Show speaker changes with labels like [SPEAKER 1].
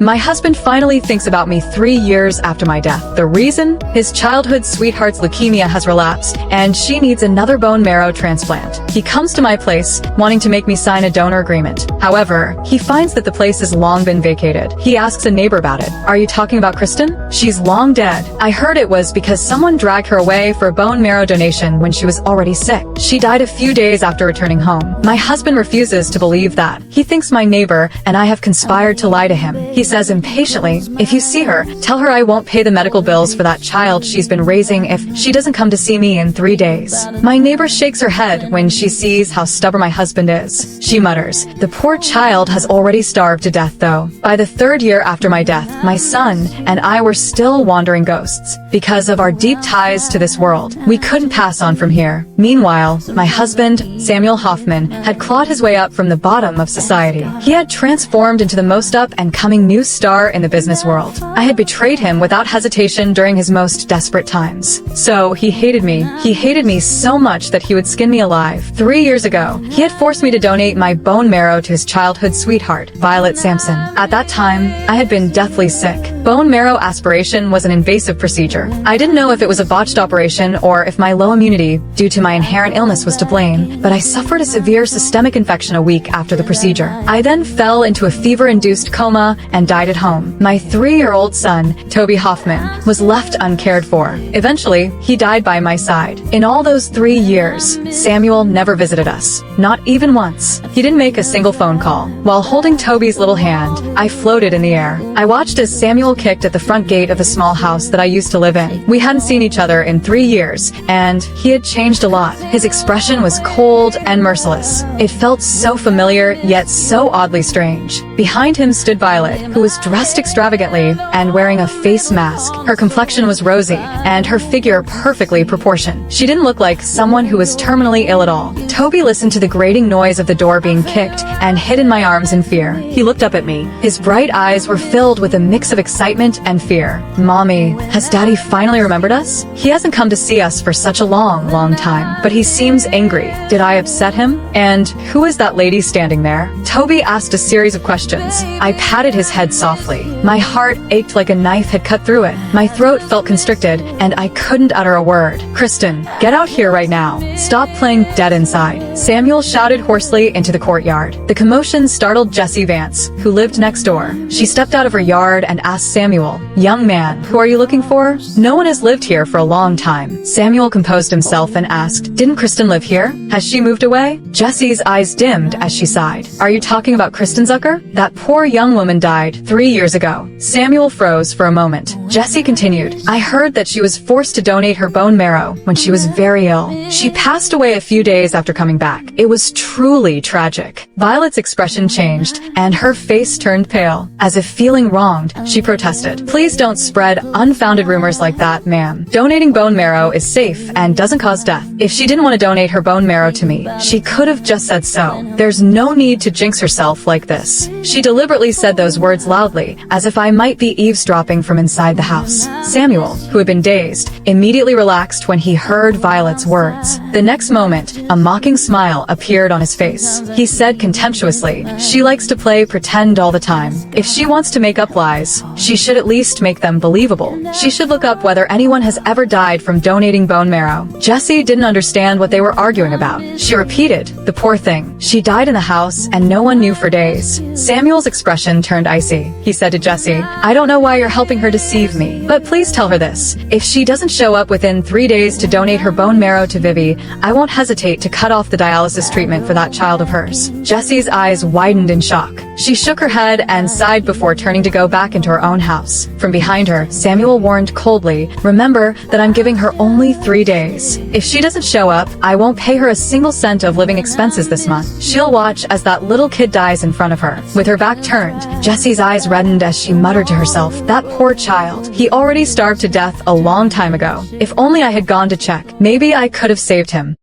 [SPEAKER 1] My husband finally thinks about me 3 years after my death. The reason? His childhood sweetheart's leukemia has relapsed, and she needs another bone marrow transplant. He comes to my place, wanting to make me sign a donor agreement. However, he finds that the place has long been vacated. He asks a neighbor about it. Are you talking about Kristen? She's long dead. I heard it was because someone dragged her away for a bone marrow donation when she was already sick. She died a few days after returning home. My husband refuses to believe that. He thinks my neighbor and I have conspired to lie to him. He says impatiently, if you see her, tell her I won't pay the medical bills for that child she's been raising if she doesn't come to see me in 3 days. My neighbor shakes her head when she sees how stubborn my husband is. She mutters, the poor child has already starved to death though. By the 3rd year after my death, my son and I were still wandering ghosts. Because of our deep ties to this world, we couldn't pass on from here. Meanwhile, my husband, Samuel Hoffman, had clawed his way up from the bottom of society. He had transformed into the most up and coming new star in the business world. I had betrayed him without hesitation during his most desperate times. So he hated me. He hated me so much that he would skin me alive. 3 years ago, he had forced me to donate my bone marrow to his childhood sweetheart, Violet Sampson. At that time, I had been deathly sick. Bone marrow aspiration was an invasive procedure. I didn't know if it was a botched operation or if my low immunity due to my inherent illness was to blame, but I suffered a severe systemic infection a week after the procedure. I then fell into a fever-induced coma and died at home. My 3-year-old son, Toby Hoffman, was left uncared for. Eventually, he died by my side. In all those 3 years, Samuel never visited us. Not even once. He didn't make a single phone call. While holding Toby's little hand, I floated in the air. I watched as Samuel kicked at the front gate of the small house that I used to live in. We hadn't seen each other in 3 years, and he had changed a lot. His expression was cold and merciless. It felt so familiar, yet so oddly strange. Behind him stood Violet, who was dressed extravagantly and wearing a face mask. Her complexion was rosy, and her figure perfectly proportioned. She didn't look like someone who was terminally ill at all. Toby listened to the grating noise of the door being kicked and hid in my arms in fear. He looked up at me. His bright eyes were filled with a mix of excitement and fear. Mommy, has Daddy finally remembered us? He hasn't come to see us for such a long time, but he seems angry. Did I upset him? And who is that lady standing there? Toby asked a series of questions. I patted his head softly. My heart ached like a knife had cut through it. My throat felt constricted, and I couldn't utter a word. Kristen, get out here right now. Stop playing dead inside. Samuel shouted hoarsely into the courtyard. The commotion startled Jessie Vance, who lived next door. She stepped out of her yard and asked Samuel, young man, who are you looking for? No one has lived here for a long time. Samuel composed himself and asked, didn't Kristen live here? Has she moved away? Jessie's eyes dimmed as she sighed. Are you talking about Kristen Zucker? That poor young woman died 3 years ago. Samuel froze for a moment. Jessie continued, I heard that she was forced to donate her bone marrow when she was very ill. She passed away a few days after coming back. It was truly tragic. Violet's expression changed, and her face turned pale. As if feeling wronged, she protested. Please don't spread unfounded rumors like that, ma'am. Donating bone marrow is safe and doesn't cause death. If she didn't want to donate her bone marrow to me, she could have just said so. There's no need to jinx herself like this. She deliberately said those words loudly, as if I might be eavesdropping from inside the house. Samuel, who had been dazed, immediately relaxed when he heard Violet's words. The next moment, a mocking smile appeared on his face. He said contemptuously, she likes to play pretend all the time. If she wants to make up lies, she should at least make them believable. She should look up whether anyone has ever died from donating bone marrow. Jessie didn't understand what they were arguing about. She repeated, the poor thing. She died in the house and no one knew for days. Samuel's expression turned icy. He said to Jessie, I don't know why you're helping her deceive me, but please tell her this. If she doesn't show up within 3 days to donate her bone marrow to Vivi, I won't hesitate to cut off the dialysis treatment for that child of hers. Jessie's eyes widened in shock. She shook her head and sighed before turning to go back into her own house. From behind her, Samuel warned coldly, remember that I'm giving her only 3 days. If she doesn't show up, I won't pay her a single cent of living expenses this month. She'll watch as that little kid dies in front of her. With her back turned, Jessie's eyes reddened as she muttered to herself, that poor child. He already starved to death a long time ago. If only I had gone to check. Maybe I could have saved him.